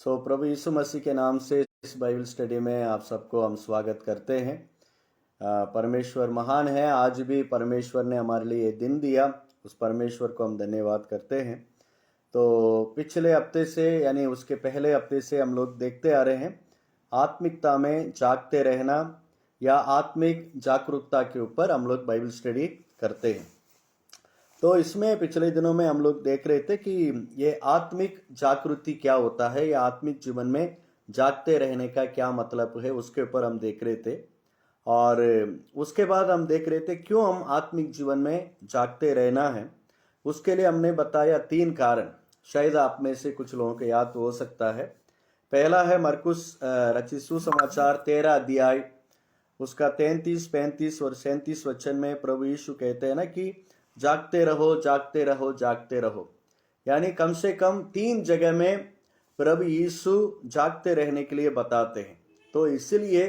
प्रभु यीशु मसीह के नाम से इस बाइबल स्टडी में आप सबको हम स्वागत करते हैं। परमेश्वर महान है। आज भी परमेश्वर ने हमारे लिए ये दिन दिया, उस परमेश्वर को हम धन्यवाद करते हैं। तो पिछले हफ्ते से यानी उसके पहले हफ्ते से हम लोग देखते आ रहे हैं आत्मिकता में जागते रहना या आत्मिक जागरूकता के ऊपर हम लोग बाइबल स्टडी करते हैं। तो इसमें पिछले दिनों में हम लोग देख रहे थे कि ये आत्मिक जागृति क्या होता है या आत्मिक जीवन में जागते रहने का क्या मतलब है, उसके ऊपर हम देख रहे थे। और उसके बाद हम देख रहे थे क्यों हम आत्मिक जीवन में जागते रहना है। उसके लिए हमने बताया 3 कारण, शायद आप में से कुछ लोगों को याद हो सकता है। पहला है मरकुस रचित सुसमाचार 13 अध्याय, उसका 33, 35 और 37 वचन में प्रभु यीशु कहते हैं ना कि जागते रहो, जागते रहो, जागते रहो। यानी कम से कम 3 जगह में प्रभु यीशु जागते रहने के लिए बताते हैं। तो इसलिए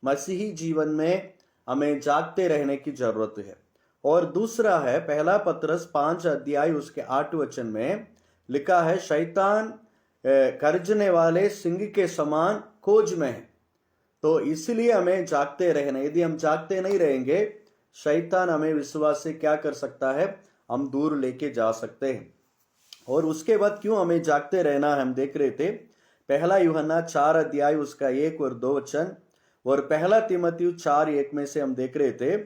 मसीही जीवन में हमें जागते रहने की जरूरत है। और दूसरा है पहला पत्रस 5 अध्याय उसके 8 वचन में लिखा है, शैतान गर्जने वाले सिंह के समान खोज में है। तो इसलिए हमें जागते रहना। यदि हम जागते नहीं रहेंगे, शैतान हमें विश्वास से क्या कर सकता है, हम दूर लेके जा सकते हैं। और उसके बाद क्यों हमें जागते रहना है, हम देख रहे थे पहला यूहन्ना 4 अध्याय उसका 1 और 2 वचन, और पहला तीमुथियुस 4:1 में से हम देख रहे थे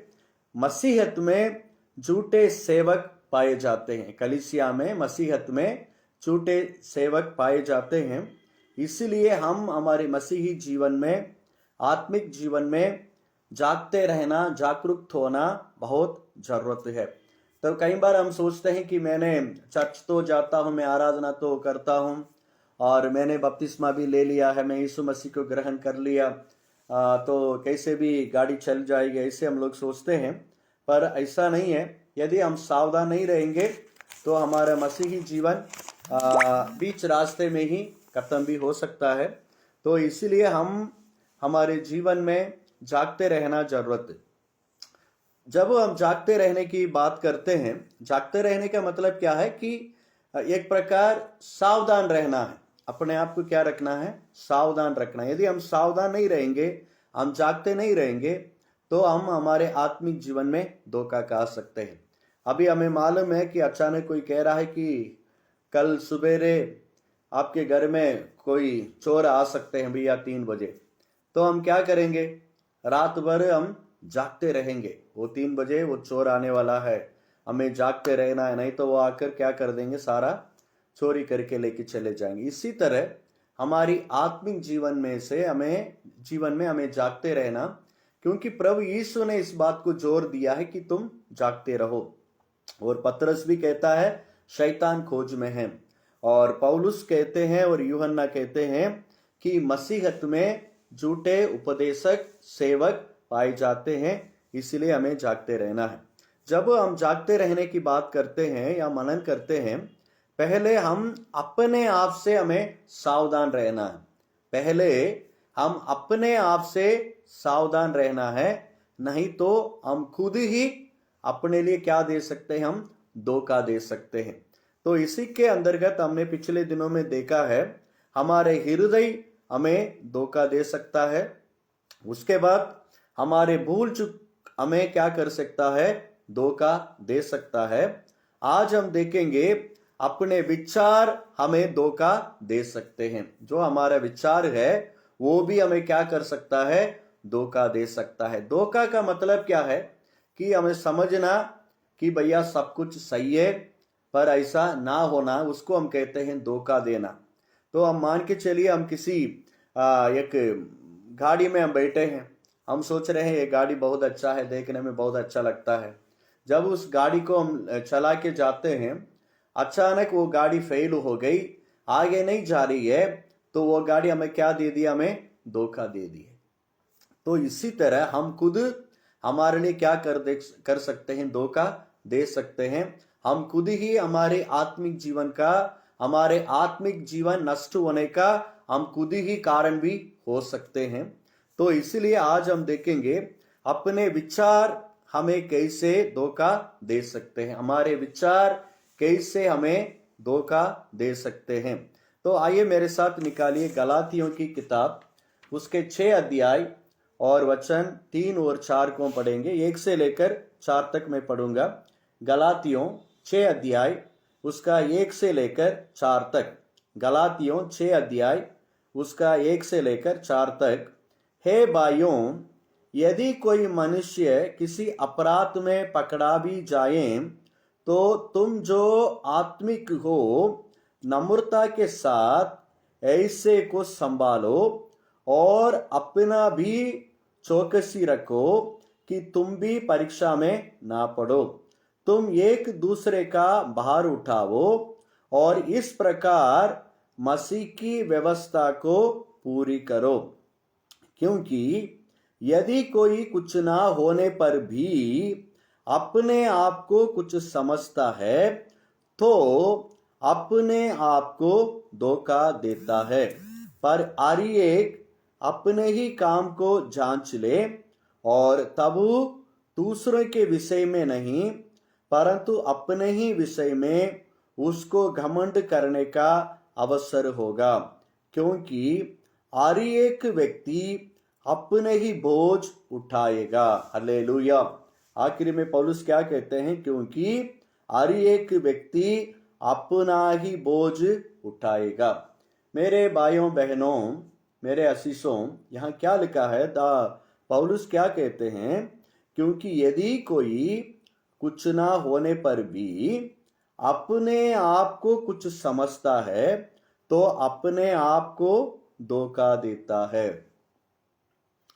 मसीहत में झूठे सेवक पाए जाते हैं। कलीसिया में मसीहत में झूठे सेवक पाए जाते हैं। इसलिए हम हमारे मसीही जीवन में, आत्मिक जीवन में जागते रहना, जागरूक होना बहुत जरूरत है। तो कई बार हम सोचते हैं कि मैंने चर्च तो जाता हूँ, मैं आराधना तो करता हूँ और मैंने बपतिस्मा भी ले लिया है, मैं यीशु मसीह को ग्रहण कर लिया, तो कैसे भी गाड़ी चल जाएगी, ऐसे हम लोग सोचते हैं। पर ऐसा नहीं है। यदि हम सावधान नहीं रहेंगे तो हमारा मसीही जीवन बीच रास्ते में ही खत्म भी हो सकता है। तो इसीलिए हम हमारे जीवन में जागते रहना जरूरत है। जब हम जागते रहने की बात करते हैं, जागते रहने का मतलब क्या है कि एक प्रकार सावधान रहना है। अपने आप को क्या रखना है, सावधान रखना है। यदि हम सावधान नहीं रहेंगे, हम जागते नहीं रहेंगे, तो हम हमारे आत्मिक जीवन में धोखा खा सकते हैं। अभी हमें मालूम है कि अचानक कोई कह रहा है कि कल सुबेरे आपके घर में कोई चोर आ सकते हैं भैया 3 बजे, तो हम क्या करेंगे, रात भर हम जागते रहेंगे। वो 3 बजे वो चोर आने वाला है, हमें जागते रहना है, नहीं तो वो आकर क्या कर देंगे, सारा चोरी करके लेके चले जाएंगे। इसी तरह हमारी आत्मिक जीवन में हमें जागते रहना, क्योंकि प्रभु यीशु ने इस बात को जोर दिया है कि तुम जागते रहो। और पतरस भी कहता है शैतान खोज में है, और पौलुस कहते हैं और यूहन्ना कहते हैं कि मसीहत में झूठे उपदेशक सेवक पाए जाते हैं। इसलिए हमें जागते रहना है। जब हम जागते रहने की बात करते हैं या मनन करते हैं, पहले हम अपने आप से हमें सावधान रहना है। पहले हम अपने आप से सावधान रहना है, नहीं तो हम खुद ही अपने लिए क्या दे सकते हैं, हम धोखा दे सकते हैं। तो इसी के अंतर्गत हमने पिछले दिनों में देखा है हमारे हृदय हमें धोखा दे सकता है। उसके बाद हमारे भूल चूक हमें क्या कर सकता है, धोखा दे सकता है। आज हम देखेंगे अपने विचार हमें धोखा दे सकते हैं। जो हमारा विचार है वो भी हमें क्या कर सकता है, धोखा दे सकता है। धोखा का मतलब क्या है कि हमें समझना कि भैया सब कुछ सही है पर ऐसा ना होना, उसको हम कहते हैं धोखा देना। तो हम मान के चलिए हम किसी एक गाड़ी में हम बैठे हैं, हम सोच रहे हैं ये गाड़ी बहुत अच्छा है, देखने में बहुत अच्छा लगता है। जब उस गाड़ी को हम चला के जाते हैं, अचानक वो गाड़ी फेल हो गई, आगे नहीं जा रही है, तो वो गाड़ी हमें क्या दे दिया, हमें धोखा दे दिया। तो इसी तरह हम खुद हमारे लिए क्या कर सकते हैं, धोखा दे सकते हैं। हम खुद ही हमारे आत्मिक जीवन नष्ट होने का हम खुद ही कारण भी हो सकते हैं। तो इसलिए आज हम देखेंगे अपने विचार हमें कैसे धोखा दे सकते हैं, हमारे विचार कैसे हमें धोखा दे सकते हैं। तो आइए मेरे साथ निकालिए गलातियों की किताब, उसके 6 अध्याय और वचन 3 और 4 को पढ़ेंगे। 1 से लेकर 4 तक मैं पढ़ूंगा। गलातियों 6 अध्याय उसका 1 से लेकर 4 तक। गलातियों 6 अध्याय उसका 1 से लेकर 4 तक। हे भाइयों, यदि कोई मनुष्य किसी अपराध में पकड़ा भी जाए तो तुम जो आत्मिक हो नम्रता के साथ ऐसे को संभालो और अपना भी चौकसी रखो कि तुम भी परीक्षा में ना पड़ो। तुम एक दूसरे का भार उठाओ और इस प्रकार मसीह की व्यवस्था को पूरी करो। क्योंकि यदि कोई कुछ ना होने पर भी अपने आप को कुछ समझता है तो अपने आप को धोखा देता है। पर हर एक अपने ही काम को जांच ले और तब दूसरों के विषय में नहीं परंतु अपने ही विषय में उसको घमंड करने का अवसर होगा। क्योंकि हर एक व्यक्ति अपने ही बोझ उठाएगा। हालेलुया। आखिर में पौलुस क्या कहते हैं? क्योंकि हर एक व्यक्ति अपना ही बोझ उठाएगा। मेरे भाइयों बहनों, मेरे आशीषों, यहाँ क्या लिखा है? पौलुस क्या कहते हैं? क्योंकि यदि कोई कुछ ना होने पर भी अपने आप को कुछ समझता है तो अपने आप को धोखा देता है।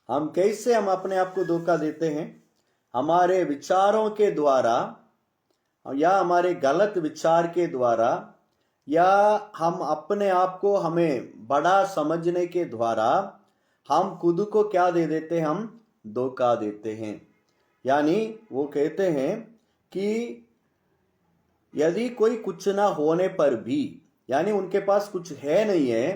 हम अपने आप को धोखा देते हैं? हमारे विचारों के द्वारा या हमारे गलत विचार के द्वारा या हम अपने आप को हमें बड़ा समझने के द्वारा हम खुद को क्या दे देते हैं? हम धोखा देते हैं। यानी वो कहते हैं कि यदि कोई कुछ ना होने पर भी, यानी उनके पास कुछ है नहीं है,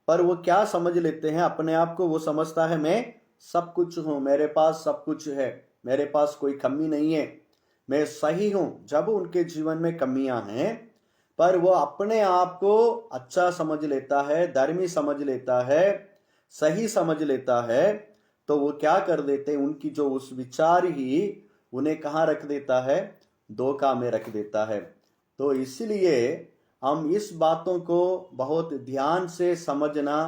पर वो क्या समझ लेते हैं अपने आप को? वो समझता है मैं सब कुछ हूं, मेरे पास सब कुछ है, मेरे पास कोई कमी नहीं है, मैं सही हूं। जब उनके जीवन में कमियां हैं पर वो अपने आप को अच्छा समझ लेता है, धर्मी समझ लेता है, सही समझ लेता है, तो वो क्या कर देते हैं? उनकी जो उस विचार ही उन्हें कहाँ रख देता है? धोखा में रख देता है। तो इसलिए हम इस बातों को बहुत ध्यान से समझना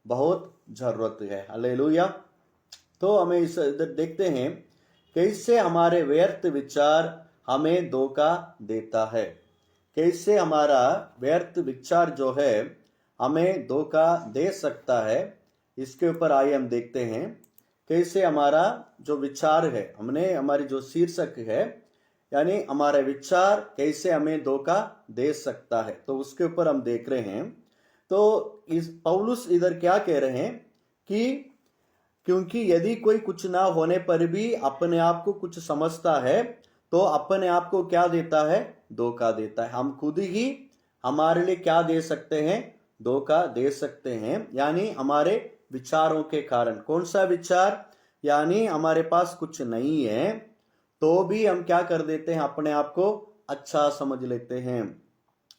बहुत जरूरत है। हालेलुया। तो हमें इस इधर देखते हैं कैसे हमारे व्यर्थ विचार हमें धोखा देता है। कैसे हमारा व्यर्थ विचार जो है हमें धोखा दे सकता है, इसके ऊपर आइए हम देखते हैं। कैसे हमारा जो विचार है, हमारी जो शीर्षक है, यानी हमारा विचार कैसे हमें धोखा दे सकता है, तो उसके ऊपर हम देख रहे हैं। तो इस पौलुस इधर क्या कह रहे हैं कि क्योंकि यदि कोई कुछ ना होने पर भी अपने आप को कुछ समझता है तो अपने आप को क्या देता है? धोखा देता है। हम खुद ही हमारे लिए क्या दे सकते हैं? धोखा दे सकते हैं। यानी हमारे विचारों के कारण। कौन सा विचार? यानी हमारे पास कुछ नहीं है तो भी हम क्या कर देते हैं? अपने आप को अच्छा समझ लेते हैं,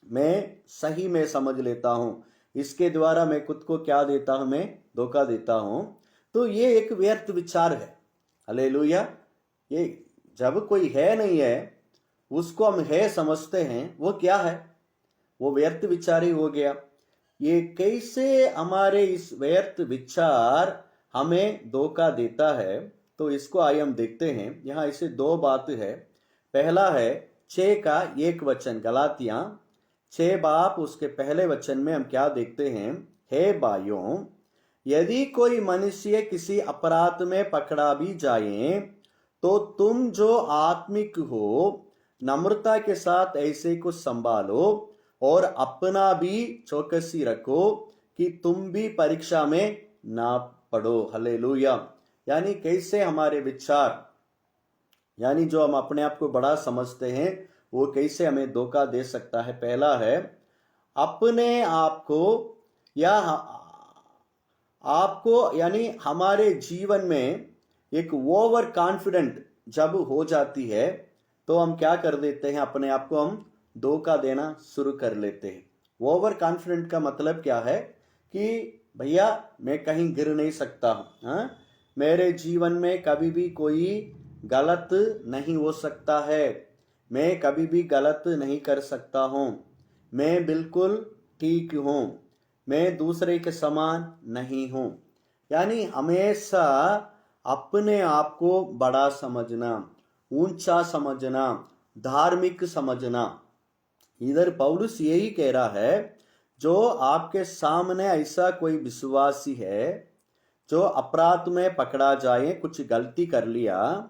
मैं सही में समझ लेता हूं, इसके द्वारा मैं खुद को क्या देता हूं? मैं धोखा देता हूं। तो ये एक व्यर्थ विचार है। हालेलुया। ये जब कोई है नहीं है उसको हम है समझते हैं, वो क्या है? वो व्यर्थ विचार ही हो गया। ये कैसे हमारे इस व्यर्थ विचार हमें धोखा देता है, तो इसको आइए हम देखते हैं। यहाँ इसे 2 बात है। पहला है 6 का 1 वचन, गलातियां 6 बाप उसके पहले वचन में हम क्या देखते हैं? हे भाइयों, यदि कोई मनुष्य किसी अपराध में पकड़ा भी जाए तो तुम जो आत्मिक हो नम्रता के साथ ऐसे को संभालो और अपना भी चौकसी रखो कि तुम भी परीक्षा में ना पड़ो। हालेलुया। यानी कैसे हमारे विचार, यानी जो हम अपने आप को बड़ा समझते हैं, वो कैसे हमें धोखा दे सकता है। पहला है अपने आप को या आपको, यानी हमारे जीवन में एक ओवर कॉन्फिडेंट जब हो जाती है तो हम क्या कर देते हैं? अपने आप को हम धोखा देना शुरू कर लेते हैं। ओवर कॉन्फिडेंट का मतलब क्या है कि भैया मैं कहीं गिर नहीं सकता हूँ, हाँ? मेरे जीवन में कभी भी कोई गलत नहीं हो सकता है, मैं कभी भी गलत नहीं कर सकता हूँ, मैं बिल्कुल ठीक हूँ, मैं दूसरे के समान नहीं हूँ। यानी हमेशा अपने आप को बड़ा समझना, ऊंचा समझना, धार्मिक समझना। इधर पौलुस यही कह रहा है, जो आपके सामने ऐसा कोई विश्वासी है जो अपराध में पकड़ा जाए, कुछ गलती कर लिया,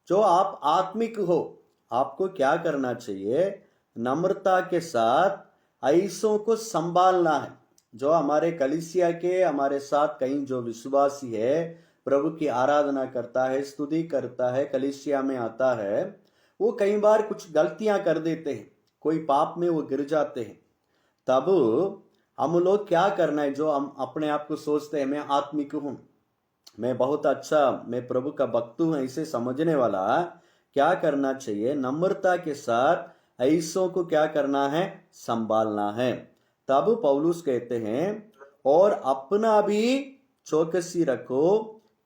जो आप आत्मिक हो, आपको क्या करना चाहिए? नम्रता के साथ ऐसों को संभालना है। जो हमारे कलीसिया के हमारे साथ कहीं जो विश्वासी है, प्रभु की आराधना करता है, स्तुति करता है, कलीसिया में आता है, वो कई बार कुछ गलतियां कर देते हैं, कोई पाप में वो गिर जाते हैं। तब हम लोग क्या करना है? जो हम अपने आप को सोचते हैं मैं आत्मिक हूं, मैं बहुत अच्छा, मैं प्रभु का भक्त हूं, ऐसे समझने वाला क्या करना चाहिए? नम्रता के साथ ऐसों को क्या करना है? संभालना है। तब पौलुस कहते हैं, और अपना भी चौकसी रखो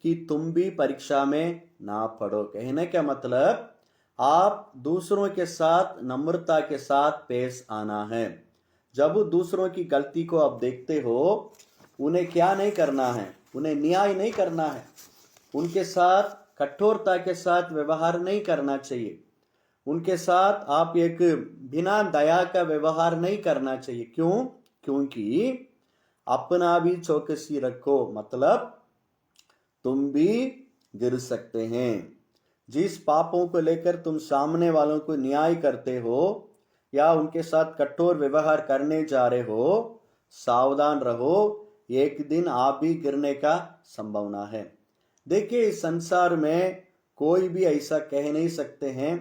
कि तुम भी परीक्षा में ना पड़ो। कहने का मतलब, आप दूसरों के साथ नम्रता के साथ पेश आना है। जब दूसरों की गलती को आप देखते हो, उन्हें क्या नहीं करना है? उन्हें न्याय नहीं करना है, उनके साथ कठोरता के साथ व्यवहार नहीं करना चाहिए, उनके साथ आप एक बिना दया का व्यवहार नहीं करना चाहिए। क्यों? क्योंकि अपना भी चौकसी रखो, मतलब तुम भी गिर सकते हैं। जिस पापों को लेकर तुम सामने वालों को न्याय करते हो या उनके साथ कठोर व्यवहार करने जा रहे हो, सावधान रहो, एक दिन आप भी गिरने का संभावना है। देखिए, इस संसार में कोई भी ऐसा कह नहीं सकते हैं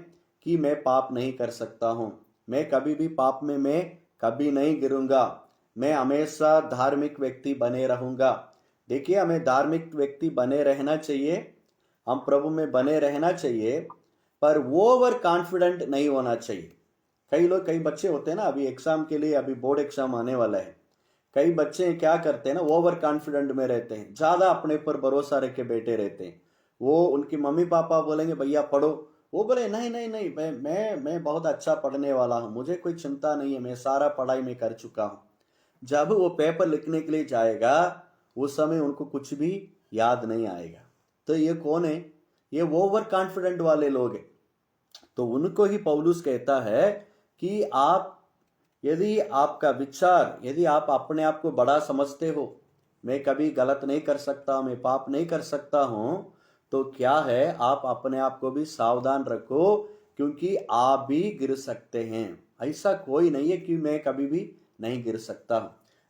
कि मैं पाप नहीं कर सकता हूं, मैं कभी भी पाप में मैं कभी नहीं गिरूंगा, मैं हमेशा धार्मिक व्यक्ति बने रहूंगा। देखिए, हमें धार्मिक व्यक्ति बने रहना चाहिए, हम प्रभु में बने रहना चाहिए, पर ओवर कॉन्फिडेंट नहीं होना चाहिए। कई लोग, कई बच्चे होते हैं ना, अभी एग्जाम के लिए, अभी बोर्ड एग्जाम आने वाला है, कई बच्चे क्या करते हैं ना, ओवर कॉन्फिडेंट में रहते हैं, ज्यादा अपने पर भरोसा रख के बैठे रहते हैं। वो उनकी मम्मी पापा बोलेंगे भैया पढ़ो, वो बोले नहीं नहीं नहीं, मैं बहुत अच्छा पढ़ने वाला हूँ, मुझे कोई चिंता नहीं है, मैं सारा पढ़ाई में कर चुका हूँ। जब वो पेपर लिखने के लिए जाएगा, उस समय उनको कुछ भी याद नहीं आएगा। तो ये कौन है? ये ओवर कॉन्फिडेंट वाले लोग हैं। तो उनको ही पौलुस कहता है कि आप, यदि आपका विचार, यदि आप अपने आप को बड़ा समझते हो, मैं कभी गलत नहीं कर सकता, मैं पाप नहीं कर सकता हूं, तो क्या है, आप अपने आप को भी सावधान रखो, क्योंकि आप भी गिर सकते हैं। ऐसा कोई नहीं है कि मैं कभी भी नहीं गिर सकता।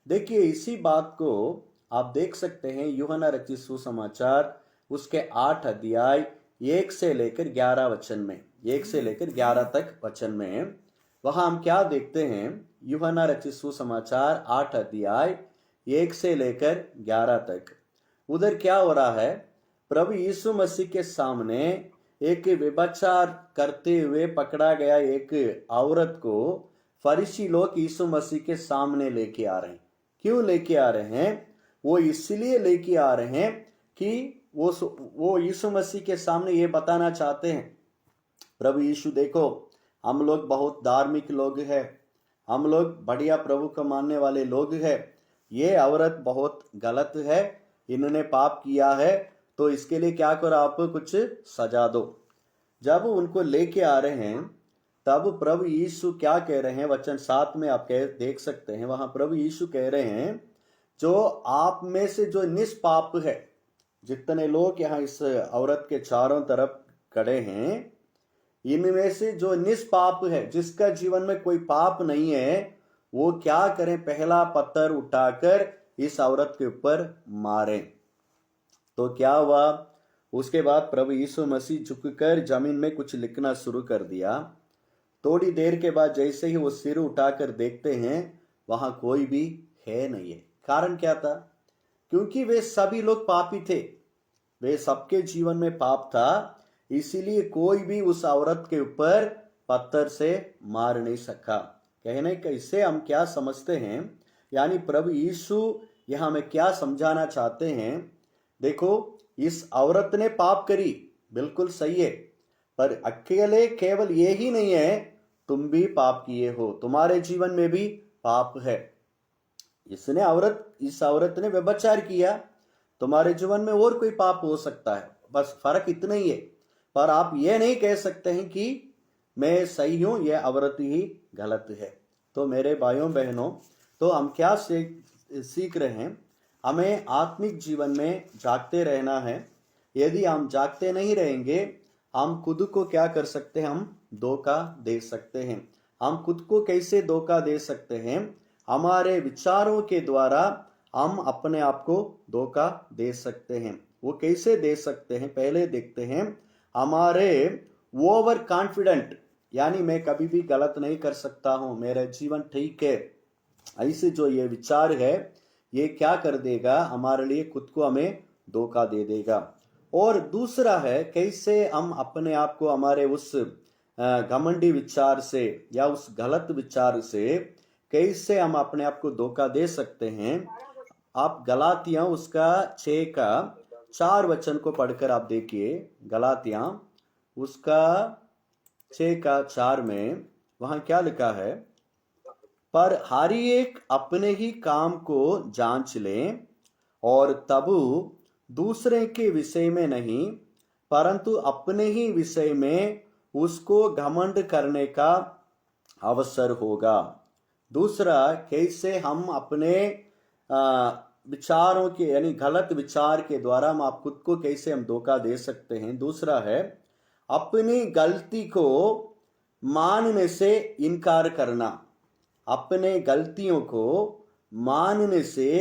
देखिए, इसी बात को आप देख सकते हैं यूहन्ना रचित सुसमाचार उसके 8 अध्याय 1 से लेकर 11 वचन में, 1 से लेकर 11 तक वचन में, वहां हम क्या देखते हैं? यूहन्ना रचित सुसमाचार 8 अध्याय 1 से लेकर 11 तक, उधर क्या हो रहा है? प्रभु यीशु मसीह के सामने एक व्यभिचार करते हुए पकड़ा गया एक औरत को फरीसी लोग यीशु मसीह के सामने लेके आ रहे हैं। क्यों लेके आ रहे हैं? वो इसलिए लेके आ रहे हैं कि वो यीशु मसीह के सामने ये बताना चाहते हैं, प्रभु यीशु देखो, हम लोग बहुत धार्मिक लोग हैं, हम लोग बढ़िया प्रभु को मानने वाले लोग हैं, ये औरत बहुत गलत है, इन्होंने पाप किया है, तो इसके लिए क्या करो, आप कुछ सजा दो। जब उनको लेके आ रहे हैं, तब प्रभु यीशु क्या कह रहे हैं? वचन 7 में आप देख सकते हैं, वहां प्रभु यीशु कह रहे हैं, जो आप में से जो निष्पाप है, जितने लोग यहाँ इस औरत के चारों तरफ खड़े हैं, इनमें से जो निष्पाप है, जिसका जीवन में कोई पाप नहीं है, वो क्या करें? पहला पत्थर उठाकर इस औरत के ऊपर मारे। तो क्या हुआ? उसके बाद प्रभु यीशु मसीह झुककर जमीन में कुछ लिखना शुरू कर दिया। थोड़ी देर के बाद जैसे ही वो सिर उठाकर देखते हैं, वहां कोई भी है नहीं है। कारण क्या था? क्योंकि वे सभी लोग पापी थे, वे सबके जीवन में पाप था, इसीलिए कोई भी उस औरत के ऊपर पत्थर से मार नहीं सका। कहने का इससे हम क्या समझते हैं, यानी प्रभु यीशु यह हमें क्या समझाना चाहते हैं। देखो, इस औरत ने पाप करी, बिल्कुल सही है, पर अकेले केवल ये ही नहीं है, तुम भी पाप किए हो, तुम्हारे जीवन में भी पाप है। इस औरत ने व्यभिचार किया, तुम्हारे जीवन में और कोई पाप हो सकता है, बस फर्क इतना ही है। पर आप ये नहीं कह सकते हैं कि मैं सही हूं, यह औरत ही गलत है। तो मेरे भाइयों बहनों, तो हम क्या सीख रहे हैं, हमें आत्मिक जीवन में जागते रहना है। यदि हम जागते नहीं रहेंगे, हम खुद को क्या कर सकते हैं, हम धोखा दे सकते हैं। हम खुद को कैसे धोखा दे सकते हैं, हमारे विचारों के द्वारा हम अपने आप को धोखा दे सकते हैं। वो कैसे दे सकते हैं, पहले देखते हैं। हमारे ओवर कॉन्फिडेंट, यानी मैं कभी भी गलत नहीं कर सकता हूं, मेरा जीवन ठीक है, ऐसे जो ये विचार है, ये क्या कर देगा, हमारे लिए खुद को हमें धोखा दे देगा। और दूसरा है, कैसे हम अपने आप को हमारे उस घमंडी विचार से या उस गलत विचार से कैसे हम अपने आप को धोखा दे सकते हैं। आप गलातियां उसका 6 का 4 वचन को पढ़कर आप देखिए। गलातियां उसका 6 का 4 में वहां क्या लिखा है, पर हर एक अपने ही काम को जांच लें, और तब दूसरे के विषय में नहीं, परंतु अपने ही विषय में उसको घमंड करने का अवसर होगा। दूसरा, कैसे हम अपने विचारों के, यानी गलत विचार के द्वारा हम आप खुद को कैसे हम धोखा दे सकते हैं। दूसरा है, अपनी गलती को मानने से इनकार करना। अपने गलतियों को मानने से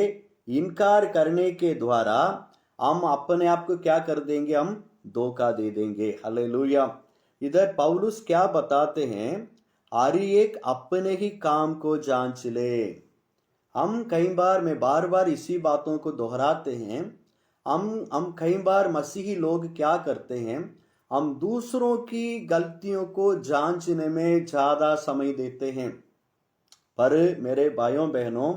इनकार करने के द्वारा हम अपने आप को क्या कर देंगे, हम धोखा दे देंगे। हालेलुया। इधर पौलुस क्या बताते हैं, हर एक अपने ही काम को जांच ले। हम कई बार, मैं बार बार इसी बातों को दोहराते हैं, हम कई बार मसीही लोग क्या करते हैं, हम दूसरों की गलतियों को जांचने में ज्यादा समय देते हैं। पर मेरे भाइयों बहनों,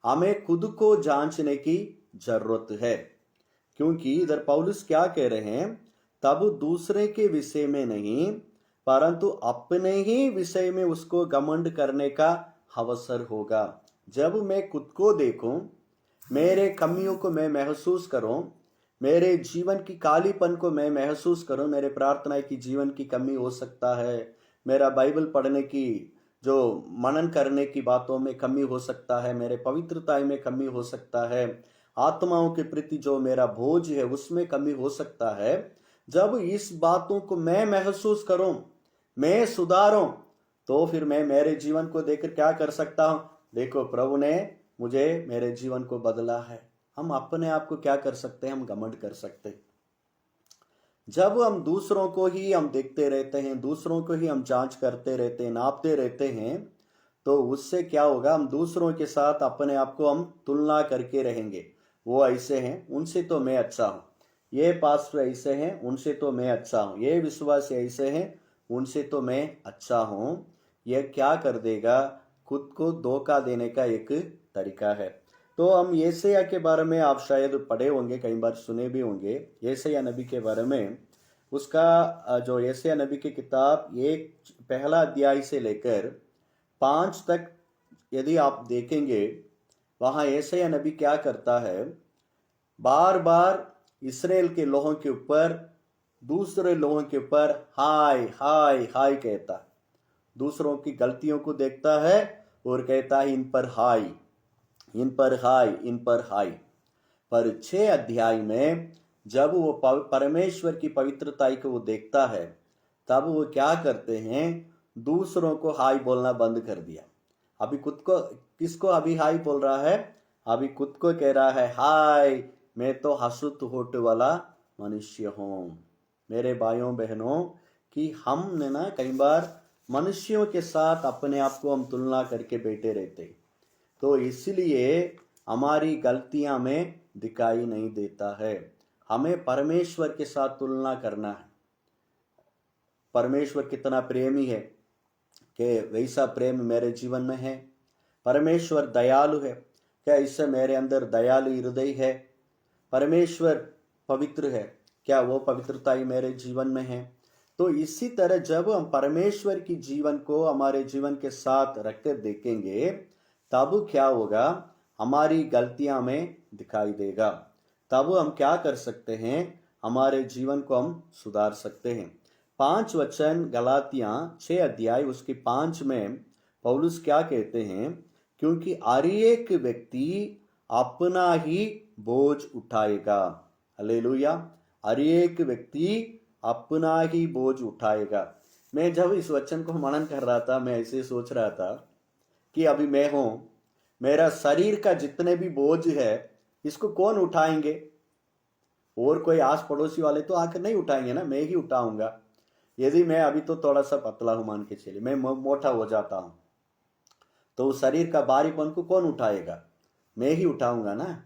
हमें खुद को जांचने की जरूरत है, क्योंकि इधर पौलुस क्या कह रहे हैं, तब दूसरे के विषय में नहीं, परंतु अपने ही विषय में उसको घमंड करने का अवसर होगा। जब मैं खुद को देखूं, मेरे कमियों को मैं महसूस करूं, मेरे जीवन की कालीपन को मैं महसूस करूं, मेरे प्रार्थना की जीवन की कमी हो सकता है, मेरा बाइबल पढ़ने की, जो मनन करने की बातों में कमी हो सकता है, मेरे पवित्रता में कमी हो सकता है, आत्माओं के प्रति जो मेरा बोझ है उसमें कमी हो सकता है। जब इस बातों को मैं महसूस करूं, मैं सुधारूं, तो फिर मैं मेरे जीवन को देखकर क्या कर सकता हूं, देखो प्रभु ने मुझे, मेरे जीवन को बदला है। हम अपने आप को क्या कर सकते हैं, हम घमंड कर सकते हैं। जब हम दूसरों को ही हम देखते रहते हैं, दूसरों को ही हम जांच करते रहते हैं, नापते रहते हैं, तो उससे क्या होगा, हम दूसरों के साथ अपने आप को हम तुलना करके रहेंगे। वो ऐसे हैं, उनसे तो मैं अच्छा हूं, ये पास्टर ऐसे हैं, उनसे तो मैं अच्छा हूं, ये विश्वासी ऐसे हैं, उनसे तो मैं अच्छा हूं। यह क्या कर देगा, खुद को धोखा देने का एक तरीका है। तो हम येशया के बारे में आप शायद पढ़े होंगे, कई बार सुने भी होंगे, येशया नबी के बारे में। उसका जो येशया नबी की किताब, एक पहला अध्याय से लेकर 5 तक यदि आप देखेंगे, वहां येशया नबी क्या करता है, बार बार इसराइल के लोगों के ऊपर, दूसरे लोगों के ऊपर हाय हाय हाय कहता, दूसरों की गलतियों को देखता है और कहता है इन पर हाय, इन पर हाय, इन पर हाय। पर 6 अध्याय में जब वो परमेश्वर की पवित्रता को वो देखता है, तब वो क्या करते हैं, दूसरों को हाय बोलना बंद कर दिया। अभी खुद को, किसको अभी हाय बोल रहा है, अभी खुद को कह रहा है हाय, मैं तो हसुत होठ वाला मनुष्य हूं। मेरे भाइयों बहनों, कि हमने ना कई बार मनुष्यों के साथ अपने आप को हम तुलना करके बैठे रहते, तो इसलिए हमारी गलतियां में दिखाई नहीं देता है। हमें परमेश्वर के साथ तुलना करना है। परमेश्वर कितना प्रेमी है, कि वैसा प्रेम मेरे जीवन में है? परमेश्वर दयालु है, क्या इससे मेरे अंदर दयालु हृदय है? परमेश्वर पवित्र है, क्या वो पवित्रता ही मेरे जीवन में है? तो इसी तरह जब हम परमेश्वर की जीवन को हमारे जीवन के साथ रखकर देखेंगे, तब क्या होगा? हमारी गलतियां में दिखाई देगा। तब हम क्या कर सकते हैं? हमारे जीवन को हम सुधार सकते हैं। 5 वचन गलातियां 6 अध्याय उसकी 5 में पौलुस क्या कहते हैं? क्योंकि हर एक व्यक्ति अपना ही बोझ उठाएगा। हालेलुया। हर एक व्यक्ति अपना ही बोझ उठाएगा। मैं जब इस वचन को मनन कर रहा था, मैं ऐसे सोच रहा था कि अभी मैं हूं, मेरा शरीर का जितने भी बोझ है, इसको कौन उठाएंगे? और कोई आस पड़ोसी वाले तो आकर नहीं उठाएंगे ना, मैं ही उठाऊंगा। यदि मैं अभी तो थोड़ा सा पतला हूं, मान के चलिए मैं मोटा हो जाता हूं, तो उस शरीर का भारीपन को कौन उठाएगा? मैं ही उठाऊंगा ना।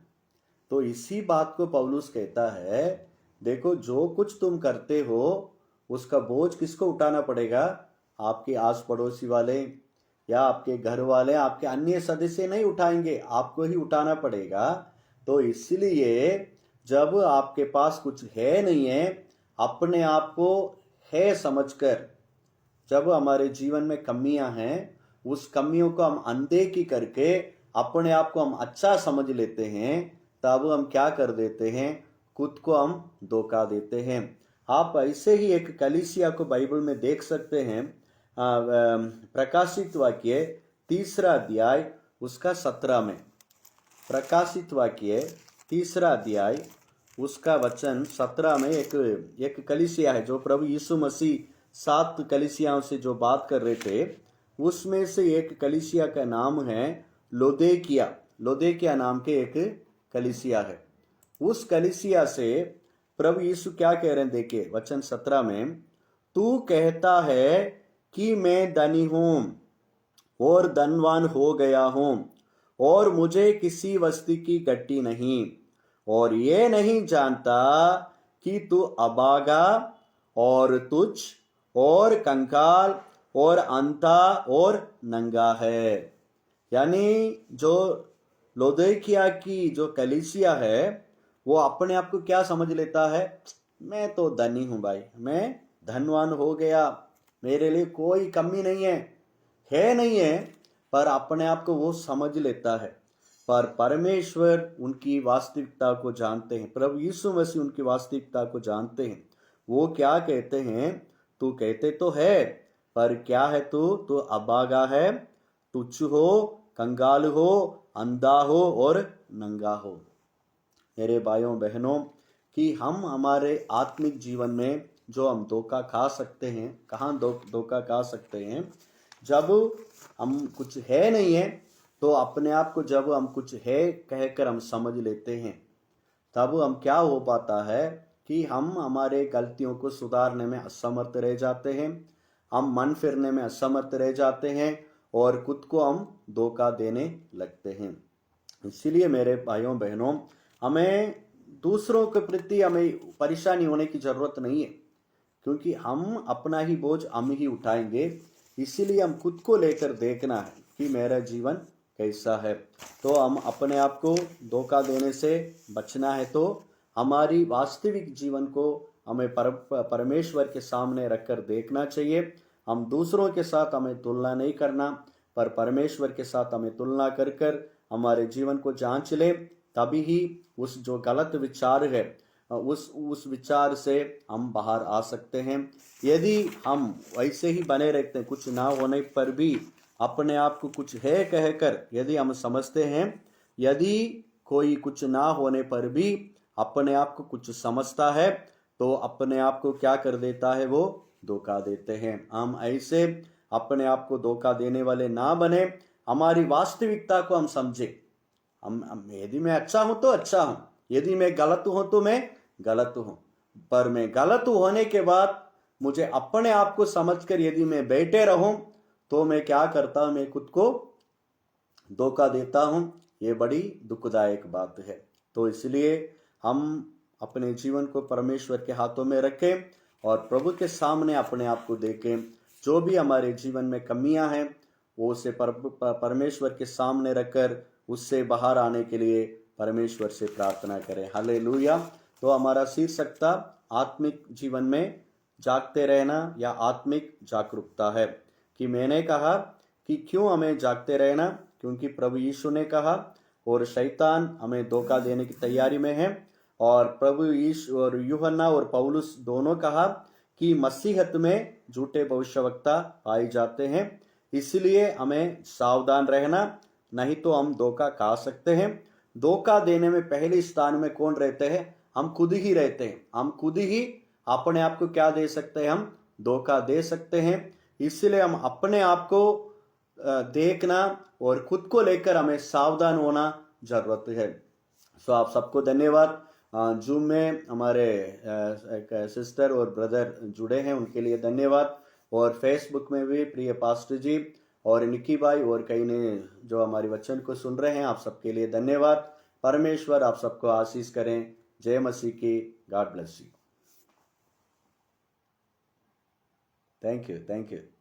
तो इसी बात को पौलुस कहता है, देखो जो कुछ तुम करते हो उसका बोझ किसको उठाना पड़ेगा? आपके आस पड़ोसी वाले या आपके घर वाले, आपके अन्य सदस्य नहीं उठाएंगे, आपको ही उठाना पड़ेगा। तो इसलिए जब आपके पास कुछ है नहीं है, अपने आप को है समझकर, जब हमारे जीवन में कमियां हैं, उस कमियों को हम अनदेखी करके अपने आप को हम अच्छा समझ लेते हैं, तब हम क्या कर देते हैं? खुद को हम धोखा देते हैं। आप ऐसे ही एक कलीसिया को बाइबल में देख सकते हैं। प्रकाशित वाक्य 3 अध्याय उसका 17 में, प्रकाशित वाक्य 3 अध्याय उसका वचन 17 में एक कलीसिया है, जो प्रभु यीशु मसीह 7 कलीसियाओं से जो बात कर रहे थे, उसमें से एक कलीसिया का नाम है लोदेकिया। लोदेकिया नाम के एक कलीसिया है। उस कलीसिया से प्रभु यीशु क्या कह रहे हैं? देखिए वचन 17 में, तू कहता है कि मैं धनी हूं और धनवान हो गया हूं और मुझे किसी वस्तु की घटी नहीं, और ये नहीं जानता कि तू अभागा और तुच्छ और कंकाल और अंधा और नंगा है। यानी जो लोदेकिया की जो कलीसिया है, वो अपने आप को क्या समझ लेता है? मैं तो धनी हूं भाई, मैं धनवान हो गया, मेरे लिए कोई कमी नहीं है नहीं है, पर अपने आप को वो समझ लेता है। पर परमेश्वर उनकी वास्तविकता को जानते हैं, प्रभु यीशु मसीह उनकी वास्तविकता को जानते हैं। वो क्या कहते हैं? तू कहते तो है, पर क्या है तू अभागा है, तुच्छ हो, कंगाल हो, अंधा हो और नंगा हो। मेरे भाइयों बहनों, कि हम हमारे आत्मिक जीवन में जो हम धोखा खा सकते हैं, कहाँ धोखा खा सकते हैं? जब हम कुछ है नहीं है, तो अपने आप को जब हम कुछ है कहकर हम समझ लेते हैं, तब हम क्या हो पाता है कि हम हमारे गलतियों को सुधारने में असमर्थ रह जाते हैं, हम मन फिरने में असमर्थ रह जाते हैं और खुद को हम धोखा देने लगते हैं। इसीलिए मेरे भाइयों बहनों, हमें दूसरों के प्रति हमें परेशानी होने की जरूरत नहीं है, क्योंकि हम अपना ही बोझ हम ही उठाएंगे। इसीलिए हम खुद को लेकर देखना है कि मेरा जीवन कैसा है। तो हम अपने आप को धोखा देने से बचना है, तो हमारी वास्तविक जीवन को हमें परमेश्वर के सामने रखकर देखना चाहिए। हम दूसरों के साथ हमें तुलना नहीं करना, पर परमेश्वर के साथ हमें तुलना कर कर हमारे जीवन को जांच ले, तभी ही उस जो गलत विचार है उस विचार से हम बाहर आ सकते हैं। यदि हम वैसे ही बने रहते हैं, कुछ ना होने पर भी अपने आप को कुछ है कहकर यदि हम समझते हैं, यदि कोई कुछ ना होने पर भी अपने आप को कुछ समझता है, तो अपने आप को क्या कर देता है? वो धोखा देते हैं। हम ऐसे अपने आप को धोखा देने वाले ना बने, हमारी वास्तविकता को हम समझे। हम यदि मैं अच्छा हूं तो अच्छा हूं, यदि मैं गलत हूं तो मैं गलत हूं, पर मैं गलत होने के बाद मुझे अपने आप को समझकर यदि मैं बैठे रहूं, तो मैं क्या करता हूं? मैं खुद को धोखा देता हूं। ये बड़ी दुखदायक बात है। तो इसलिए हम अपने जीवन को परमेश्वर के हाथों में रखें और प्रभु के सामने अपने आप को देखें। जो भी हमारे जीवन में कमियां हैं वो उसे परमेश्वर के सामने रखकर उससे बाहर आने के लिए परमेश्वर से प्रार्थना करें। हालेलुया। तो हमारा शीर्षक था आत्मिक जीवन में जागते रहना या आत्मिक जागरूकता है। कि मैंने कहा कि क्यों हमें जागते रहना, क्योंकि प्रभु यीशु ने कहा और शैतान हमें धोखा देने की तैयारी में है। और प्रभु यीशु और यूहन्ना और पौलुस दोनों कहा कि मसीहत में झूठे भविष्यवक्ता पाए जाते हैं, इसलिए हमें सावधान रहना, नहीं तो हम धोखा खा सकते हैं। धोखा देने में पहले स्थान में कौन रहते हैं? हम खुद ही रहते हैं। हम खुद ही अपने आप को क्या दे सकते हैं? हम धोखा दे सकते हैं। इसलिए हम अपने आप को देखना और खुद को लेकर हमें सावधान होना जरूरत है। सो आप सबको धन्यवाद। जूम में हमारे एक सिस्टर और ब्रदर जुड़े हैं, उनके लिए धन्यवाद। और फेसबुक में भी प्रिय पास्टर जी और निकी भाई और कई ने जो हमारे वचन को सुन रहे हैं, आप सबके लिए धन्यवाद। परमेश्वर आप सबको आशीष करें। जय मसीह की। God bless you. Thank you.